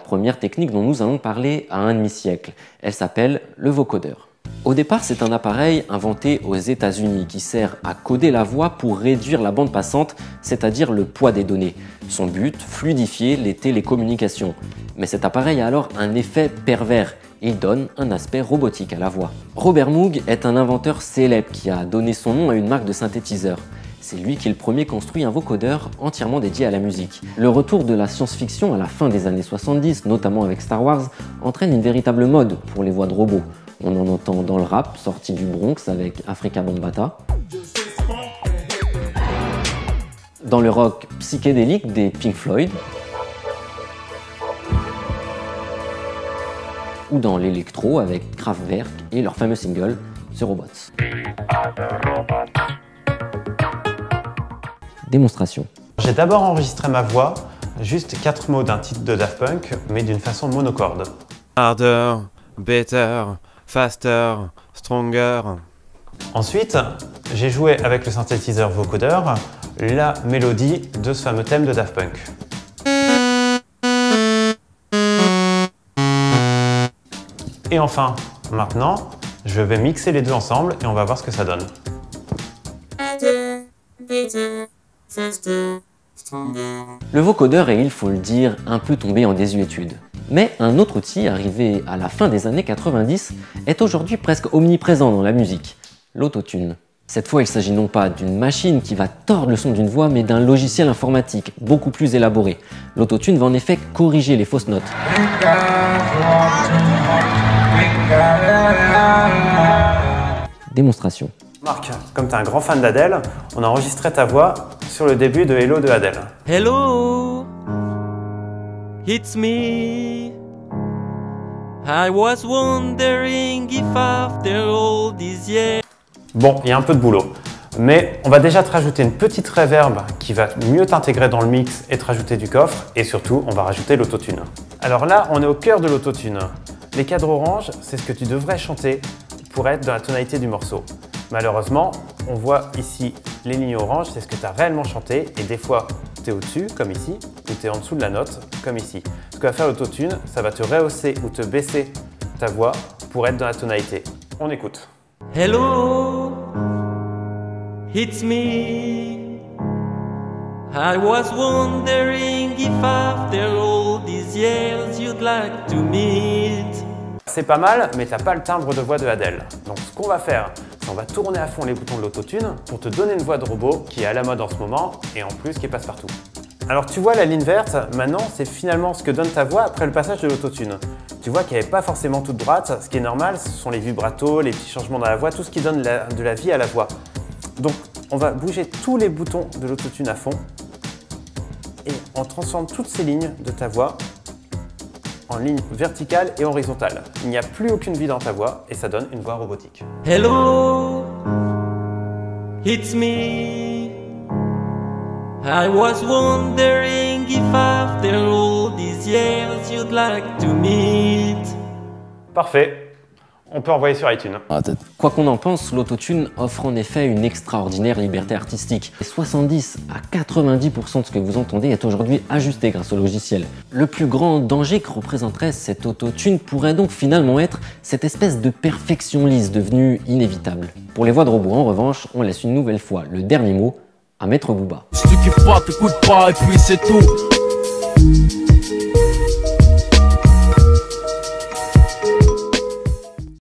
première technique dont nous allons parler à un demi-siècle. Elle s'appelle le vocodeur. Au départ, c'est un appareil inventé aux États-Unis qui sert à coder la voix pour réduire la bande passante, c'est-à-dire le poids des données. Son but, fluidifier les télécommunications. Mais cet appareil a alors un effet pervers. Il donne un aspect robotique à la voix. Robert Moog est un inventeur célèbre qui a donné son nom à une marque de synthétiseurs. C'est lui qui est le premier construit un vocodeur entièrement dédié à la musique. Le retour de la science-fiction à la fin des années 70, notamment avec Star Wars, entraîne une véritable mode pour les voix de robots. On en entend dans le rap, sorti du Bronx avec Afrika Bambaataa. Dans le rock psychédélique des Pink Floyd. Ou dans l'électro avec Kraftwerk et leur fameux single The Robots. Démonstration. J'ai d'abord enregistré ma voix, juste 4 mots d'un titre de Daft Punk, mais d'une façon monocorde. Harder, better, faster, stronger. Ensuite, j'ai joué avec le synthétiseur vocodeur la mélodie de ce fameux thème de Daft Punk. Et enfin, maintenant, je vais mixer les deux ensemble et on va voir ce que ça donne. Le vocodeur est, il faut le dire, un peu tombé en désuétude. Mais un autre outil, arrivé à la fin des années 90, est aujourd'hui presque omniprésent dans la musique, l'autotune. Cette fois, il s'agit non pas d'une machine qui va tordre le son d'une voix, mais d'un logiciel informatique beaucoup plus élaboré. L'autotune va en effet corriger les fausses notes. Démonstration. Marc, comme tu es un grand fan d'Adèle, on a enregistré ta voix sur le début de Hello de Adèle. Hello, it's me. I was wondering if after all these years... Bon, il y a un peu de boulot, mais on va déjà te rajouter une petite reverb qui va mieux t'intégrer dans le mix et te rajouter du coffre, et surtout, on va rajouter l'autotune. Alors là, on est au cœur de l'autotune. Les cadres orange, c'est ce que tu devrais chanter pour être dans la tonalité du morceau. Malheureusement, on voit ici les lignes oranges, c'est ce que tu as réellement chanté, et des fois, tu es au-dessus, comme ici, ou tu es en dessous de la note, comme ici. Ce que va faire l'autotune, ça va te rehausser ou te baisser ta voix pour être dans la tonalité. On écoute. Hello, it's me. I was wondering if after all these years you'd like to meet. C'est pas mal, mais t'as pas le timbre de voix de Adèle. Donc ce qu'on va faire, c'est qu'on va tourner à fond les boutons de l'autotune pour te donner une voix de robot qui est à la mode en ce moment et en plus qui passe partout. Alors tu vois la ligne verte, maintenant c'est finalement ce que donne ta voix après le passage de l'autotune. Tu vois qu'elle n'est pas forcément toute droite, ce qui est normal, ce sont les vibratos, les petits changements dans la voix, tout ce qui donne de la vie à la voix. Donc on va bouger tous les boutons de l'autotune à fond et on transforme toutes ces lignes de ta voix en ligne verticale et horizontale. Il n'y a plus aucune vie dans ta voix et ça donne une voix robotique. Hello, it's me. I was wondering if after all these years you'd like to meet. Parfait. On peut envoyer sur iTunes. Quoi qu'on en pense, l'autotune offre en effet une extraordinaire liberté artistique. 70 à 90% de ce que vous entendez est aujourd'hui ajusté grâce au logiciel. Le plus grand danger que représenterait cette autotune pourrait donc finalement être cette espèce de perfection lisse devenue inévitable. Pour les voix de robots, en revanche, on laisse une nouvelle fois le dernier mot à Maître Booba. Si tu kiffes pas, t'écoutes pas et puis c'est tout.